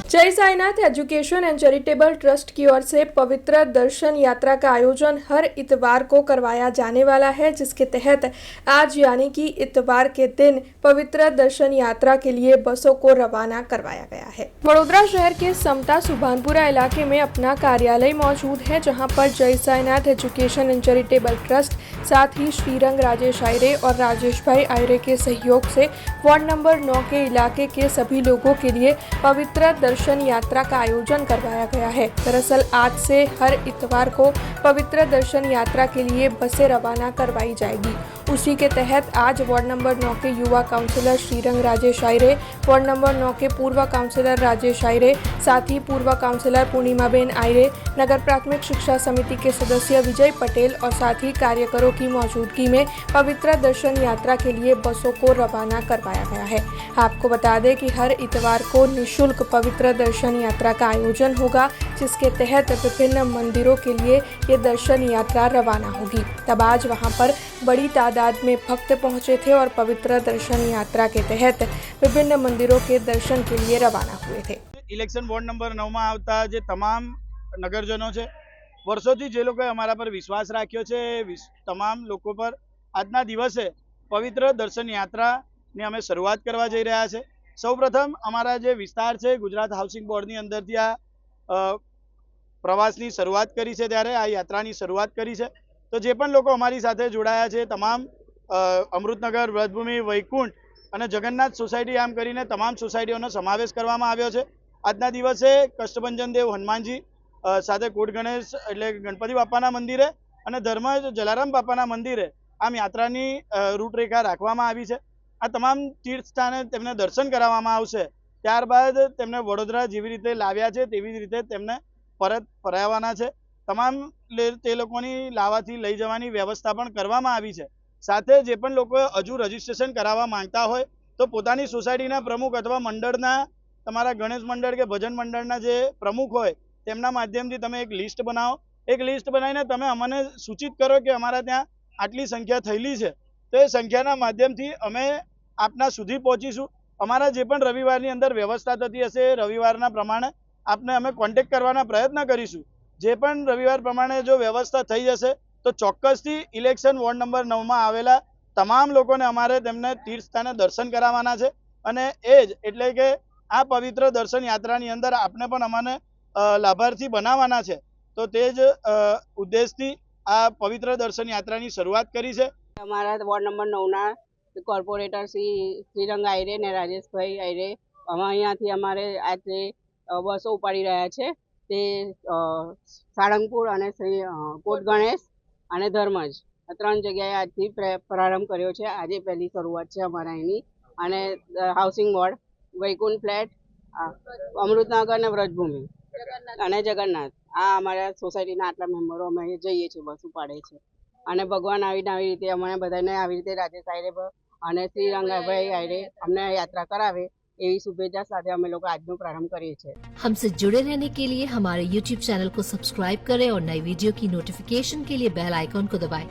जय Sainath education and charitable trust की ओर से पवित्र दर्शन यात्रा का आयोजन हर इतवार को करवाया जाने वाला है, जिसके तहत आज यानी कि इतवार के दिन पवित्र दर्शन यात्रा के लिए बसों को रवाना करवाया गया है। वडोदरा शहर के समता सुभानपुरा इलाके में अपना कार्यालय मौजूद है, जहां पर जय Sainath education and charitable trust साथ ही श्रीरंग राजेश आयरे और राजेश भाई आयरे के सहयोग से वार्ड नंबर 9 के इलाके के सभी लोगों के लिए पवित्र दर्शन यात्रा का आयोजन करवाया गया है। दरअसल आज से हर इतवार को पवित्र दर्शन यात्रा के लिए बसें रवाना करवाई जाएगी। उसी के तहत आज वार्ड नंबर 9 के युवा councillor Shrirang Rajesh Ayre, ward number 9 के पूर्व काउंसिलर राजेश आयरे, साथ ही पूर्व काउंसिलर पूर्णिमाबेन आयरे, नगर प्राथमिक शिक्षा समिति के सदस्य विजय पटेल और साथ ही कार्यकरों की मौजूदगी में पवित्र दर्शन यात्रा के लिए बसों को रवाना करवाया गया है। आपको बता दें कि हर इतवार को निःशुल्क पवित्र दर्शन यात्रा का आयोजन होगा, जिसके तहत विभिन्न मंदिरों के लिए ये दर्शन यात्रा रवाना होगी। तब आज वहां पर बड़ी तादाद में भक्त पहुंचे थे और पवित्र दर्शन यात्रा के तहत विभिन्न मंदिरों के दर्शन के लिए रवाना हुए थे। इलेक्शन वोर्ड नंबर 9 में आवता जे तमाम नगरजनों છે, વર્ષોથી જે લોકોએ અમારા પર વિશ્વાસ રાખ્યો છે, તમામ લોકો પર આજના દિવસે પવિત્ર દર્શન યાત્રાની અમે શરૂઆત કરવા જઈ રહ્યા છે। સૌપ્રથમ અમારા જે વિસ્તાર છે, ગુજરાત હાઉસિંગ બોર્ડની અંદરથી આ પ્રવાસની શરૂઆત કરી છે, ત્યારે આ યાત્રાની શરૂઆત કરી છે। તો જે પણ લોકો અમારી સાથે જોડાયા છે, તમામ અમૃતનગર, વ્રજભૂમિ, વૈકુંઠ અને જગન્નાથ સોસાયટી આમ કરીને તમામ સોસાયટીઓનો સમાવેશ કરવામાં આવ્યો છે। આજના દિવસે કષ્ટભંજન દેવ હનુમાનજી સાથે કોટ ગણેશ એટલે ગણપતિ બાપાના મંદિરે અને ધર્મજ જલારામ બાપાના મંદિરે આમ યાત્રાની રૂટરેખા રાખવામાં આવી છે। આ તમામ તીર્થ સ્થાને તેમને દર્શન કરાવવામાં આવશે। ત્યારબાદ તેમને વડોદરા જેવી રીતે લાવ્યા છે તેવી રીતે તેમને પરત ફરાવવાના છે। તમામ તે લોકોની લાવવાથી લઈ જવાની વ્યવસ્થા પણ કરવામાં આવી છે। સાથે જે પણ લોકો હજુ રજીસ્ટ્રેશન કરાવવા માંગતા હોય તો પોતાની સોસાયટીના પ્રમુખ અથવા મંડળના તમારા ગણેશ મંડળ કે ભજન મંડળના જે પ્રમુખ હોય તેમના માધ્યમથી તમે એક લિસ્ટ બનાવો। એક લિસ્ટ બનાવીને તમે અમને સૂચિત કરો કે અમારા ત્યાં આટલી સંખ્યા થયેલી છે, તો એ સંખ્યાના માધ્યમથી અમે આપના સુધી પહોંચીશું। અમારા જે પણ રવિવારની અંદર વ્યવસ્થા થતી હશે રવિવારના પ્રમાણે આપને અમે કોન્ટેક્ટ કરવાના પ્રયત્ન કરીશું। જે પણ રવિવાર પ્રમાણે જો વ્યવસ્થા થઈ જશે તો ચોક્કસથી ઇલેક્શન વોર્ડ નંબર 9 માં આવેલા તમામ લોકોને અમારે તેમને તીર્થ સ્થાને દર્શન કરાવવાના છે। અને એ જ એટલે કે આ પવિત્ર દર્શન યાત્રાની અંદર આપને પણ અમને લાભાર્થી બનાવવાના છે। તો તે જ ઉદ્દેશથી આ પવિત્ર દર્શન યાત્રાની શરૂઆત કરી છે। અમારા વોર્ડ નંબર 9ના કોર્પોરેટર શ્રીરંગ આયરે અને રાજેશભાઈ આયરે અમે અહીંયાથી અમારે આજે બસો ઉપાડી રહ્યા છે। તે સાળંગપુર અને કોટ ગણેશ અને ધર્મજ ત્રણ જગ્યાએ આજથી પ્રારંભ કર્યો છે। આજે પહેલી શરૂઆત છે અમારા અહીંની। અને housing board, Vaikuntha flat, Amrutnagar અને વ્રજભૂમિ અને જગન્નાથ આ અમારા સોસાયટીના આટલા મેમ્બરો અમે જઈએ છીએ, બસ ઉપાડે છે। અને ભગવાન આવીને આવી રીતે અમને બધાને આવી રીતે રાજેશ આયરે અને શ્રીરંગાભાઈ આયરે અમને યાત્રા કરાવે એવી શુભેચ્છા સાથે અમે લોકો આજનો પ્રારંભ કરીએ છીએ। हमसे जुड़े रहने के लिए हमारे YouTube चैनल को सब्सक्राइब करें और नई वीडियो की नोटिफिकेशन के लिए बेल आइकॉन को दबाएं।